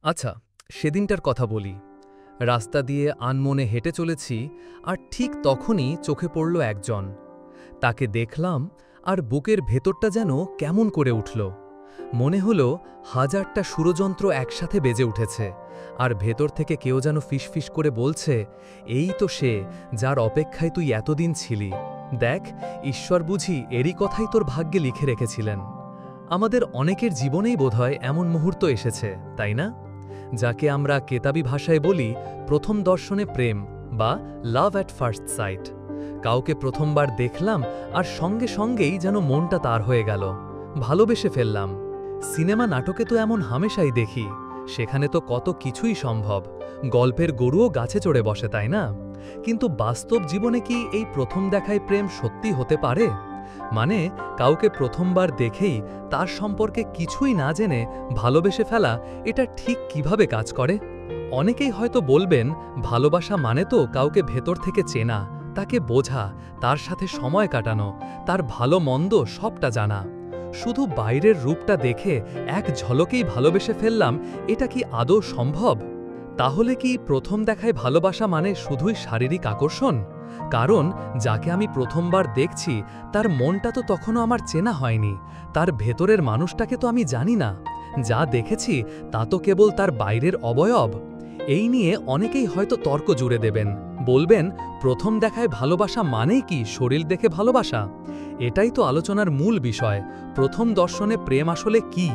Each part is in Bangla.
আচ্ছা, সেদিনটার কথা বলি। রাস্তা দিয়ে আনমনে হেঁটে চলেছি, আর ঠিক তখনই চোখে পড়ল একজন। তাকে দেখলাম, আর বুকের ভেতরটা যেন কেমন করে উঠল। মনে হলো হাজারটা সুরযন্ত্র একসাথে বেজে উঠেছে, আর ভেতর থেকে কেউ যেন ফিসফিস করে বলছে, এই তো সে, যার অপেক্ষায় তুই এতদিন ছিলি। দেখ, ঈশ্বর বুঝি এরই কথাই তোর ভাগ্যে লিখে রেখেছিলেন। আমাদের অনেকের জীবনেই বোধহয় এমন মুহূর্ত এসেছে, তাই না? যাকে আমরা কেতাবি ভাষায় বলি প্রথম দর্শনে প্রেম বা লাভ অ্যাট ফার্স্ট সাইট। কাউকে প্রথমবার দেখলাম, আর সঙ্গে সঙ্গেই যেন মনটা তার হয়ে গেল, ভালোবেসে ফেললাম। সিনেমা নাটকে তো এমন হামেশাই দেখি, সেখানে তো কত কিছুই সম্ভব। গল্পের গরুও গাছে চড়ে বসে, তাই না? কিন্তু বাস্তব জীবনে কি এই প্রথম দেখায় প্রেম সত্যি হতে পারে? মানে, কাউকে প্রথমবার দেখেই তার সম্পর্কে কিছুই না জেনে ভালোবেসে ফেলা, এটা ঠিক কিভাবে কাজ করে? অনেকেই হয়তো বলবেন, ভালোবাসা মানে তো কাউকে ভেতর থেকে চেনা, তাকে বোঝা, তার সাথে সময় কাটানো, তার ভালো মন্দ সবটা জানা। শুধু বাইরের রূপটা দেখে এক ঝলকেই ভালোবেসে ফেললাম, এটা কি আদৌ সম্ভব? তাহলে কি প্রথম দেখায় ভালোবাসা মানে শুধুই শারীরিক আকর্ষণ? কারণ যাকে আমি প্রথমবার দেখছি, তার মনটা তো তখনও আমার চেনা হয়নি, তার ভেতরের মানুষটাকে তো আমি জানি না। যা দেখেছি তা তো কেবল তার বাইরের অবয়ব। এই নিয়ে অনেকেই হয়তো তর্ক জুড়ে দেবেন, বলবেন, প্রথম দেখায় ভালোবাসা মানেই কি শরীর দেখে ভালোবাসা? এটাই তো আলোচনার মূল বিষয়। প্রথম দর্শনে প্রেম আসলে কি?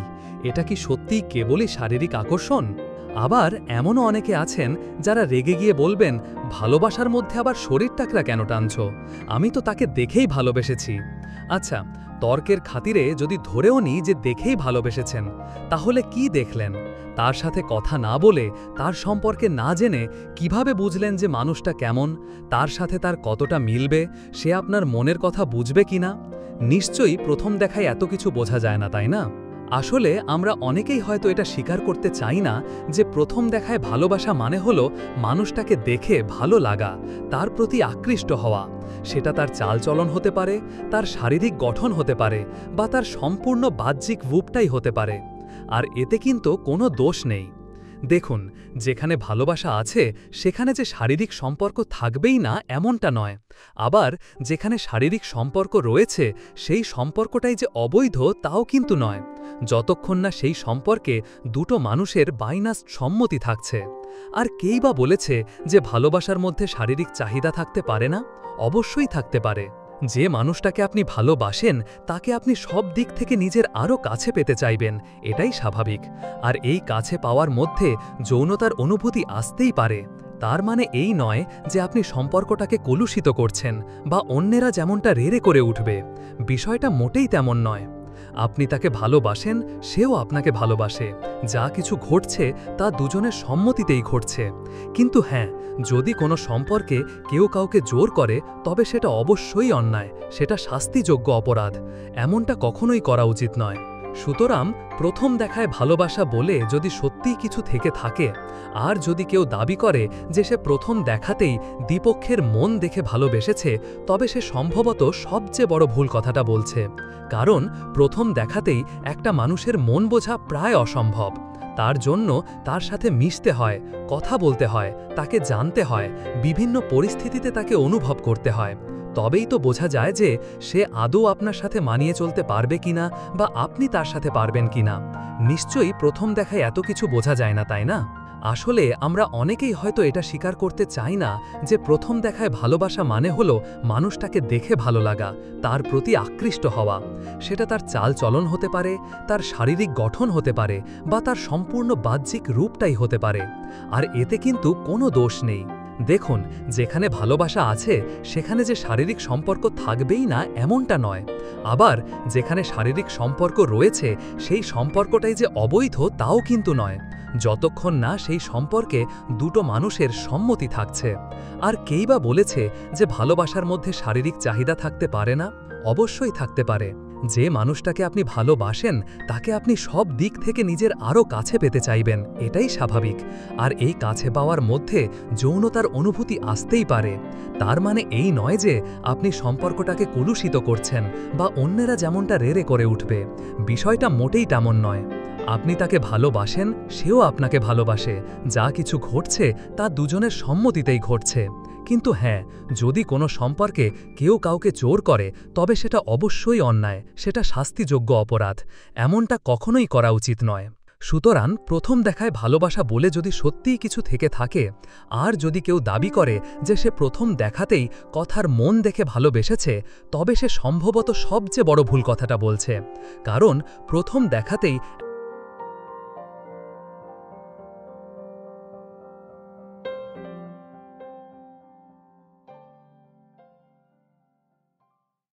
এটা কি সত্যিই কেবলই শারীরিক আকর্ষণ? আবার এমনও অনেকে আছেন যারা রেগে গিয়ে বলবেন, ভালোবাসার মধ্যে আবার শরীরটাকরা কেন টানছ? আমি তো তাকে দেখেই ভালোবেসেছি। আচ্ছা, তর্কের খাতিরে যদি ধরেও নিই যে দেখেই ভালোবেসেছেন, তাহলে কি দেখলেন? তার সাথে কথা না বলে, তার সম্পর্কে না জেনে কিভাবে বুঝলেন যে মানুষটা কেমন, তার সাথে তার কতটা মিলবে, সে আপনার মনের কথা বুঝবে কিনা? নিশ্চয়ই প্রথম দেখায় এত কিছু বোঝা যায় না, তাই না? আসলে আমরা অনেকেই হয়তো এটা স্বীকার করতে চাই না যে প্রথম দেখায় ভালোবাসা মানে হলো মানুষটাকে দেখে ভালো লাগা, তার প্রতি আকৃষ্ট হওয়া। সেটা তার চালচলন হতে পারে, তার শারীরিক গঠন হতে পারে, বা তার সম্পূর্ণ বাহ্যিক রূপটাই হতে পারে। আর এতে কিন্তু কোনো দোষ নেই। দেখুন, যেখানে ভালোবাসা আছে সেখানে যে শারীরিক সম্পর্ক থাকবেই না এমনটা নয়। আবার যেখানে শারীরিক সম্পর্ক রয়েছে সেই সম্পর্কটাই যে অবৈধ তাও কিন্তু নয়, যতক্ষণ না সেই সম্পর্কে দুটো মানুষের বাইনাস সম্মতি থাকছে। আর কেই বা বলেছে যে ভালোবাসার মধ্যে শারীরিক চাহিদা থাকতে পারে না? অবশ্যই থাকতে পারে। যে মানুষটাকে আপনি ভালোবাসেন তাকে আপনি সব দিক থেকে নিজের আরও কাছে পেতে চাইবেন, এটাই স্বাভাবিক। আর এই কাছে পাওয়ার মধ্যে যৌনতার অনুভূতি আসতেই পারে। তার মানে এই নয় যে আপনি সম্পর্কটাকে কলুষিত করছেন বা অন্যেরা যেমনটা রেড়ে করে উঠবে। বিষয়টা মোটেই তেমন নয়। আপনি তাকে ভালোবাসেন, সেও আপনাকে ভালোবাসে। যা কিছু ঘটছে তা দুজনের সম্মতিতেই ঘটছে। কিন্তু হ্যাঁ, যদি কোনো সম্পর্কে কেউ কাউকে জোর করে তবে সেটা অবশ্যই অন্যায়, সেটা শাস্তিযোগ্য অপরাধ। এমনটা কখনোই করা উচিত নয়। সুতরাং প্রথম দেখায় ভালোবাসা বলে যদি সত্যিই কিছু থেকে থাকে, আর যদি কেউ দাবি করে যে সে প্রথম দেখাতেই দ্বিপক্ষের মন দেখে ভালোবেসেছে, তবে সে সম্ভবত সবচেয়ে বড় ভুল কথাটা বলছে। কারণ প্রথম দেখাতেই একটা মানুষের মন বোঝা প্রায় অসম্ভব। তার জন্য তার সাথে মিশতে হয়, কথা বলতে হয়, তাকে জানতে হয়, বিভিন্ন পরিস্থিতিতে তাকে অনুভব করতে হয়। তবেই তো বোঝা যায় যে সে আদৌ আপনার সাথে মানিয়ে চলতে পারবে কিনা, বা আপনি তার সাথে পারবেন কিনা। নিশ্চয়ই প্রথম দেখায় এত কিছু বোঝা যায় না, তাই না? আসলে আমরা অনেকেই হয়তো এটা স্বীকার করতে চাই না যে প্রথম দেখায় ভালোবাসা মানে হলো মানুষটাকে দেখে ভালো লাগা, তার প্রতি আকৃষ্ট হওয়া। সেটা তার চাল চলন হতে পারে, তার শারীরিক গঠন হতে পারে, বা তার সম্পূর্ণ বাহ্যিক রূপটাই হতে পারে। আর এতে কিন্তু কোনো দোষ নেই। দেখুন, যেখানে ভালোবাসা আছে সেখানে যে শারীরিক সম্পর্ক থাকবেই না এমনটা নয়। আবার যেখানে শারীরিক সম্পর্ক রয়েছে সেই সম্পর্কটাই যে অবৈধ তাও কিন্তু নয়, যতক্ষণ না সেই সম্পর্কে দুটো মানুষের সম্মতি থাকছে। আর কেই বা বলেছে যে ভালোবাসার মধ্যে শারীরিক চাহিদা থাকতে পারে না? অবশ্যই থাকতে পারে। যে মানুষটাকে আপনি ভালোবাসেন তাকে আপনি সব দিক থেকে নিজের আরও কাছে পেতে চাইবেন, এটাই স্বাভাবিক। আর এই কাছে পাওয়ার মধ্যে যৌনতার অনুভূতি আসতেই পারে। তার মানে এই নয় যে আপনি সম্পর্কটাকে কলুষিত করছেন বা অন্যেরা যেমনটা রেড়ে করে উঠবে। বিষয়টা মোটেই তেমন নয়। আপনি তাকে ভালোবাসেন, সেও আপনাকে ভালোবাসে। যা কিছু ঘটছে তা দুজনের সম্মতিতেই ঘটছে। কিন্তু হ্যাঁ, যদি কোনো সম্পর্কে কেউ কাউকে জোর করে, তবে সেটা অবশ্যই অন্যায়, সেটা শাস্তিযোগ্য অপরাধ। এমনটা কখনোই করা উচিত নয়। সুতরাং প্রথম দেখায় ভালোবাসা বলে যদি সত্যিই কিছু থেকে থাকে, আর যদি কেউ দাবি করে যে সে প্রথম দেখাতেই কথার মন দেখে ভালোবেসেছে, তবে সে সম্ভবত সবচেয়ে বড় ভুল কথাটা বলছে। কারণ প্রথম দেখাতেই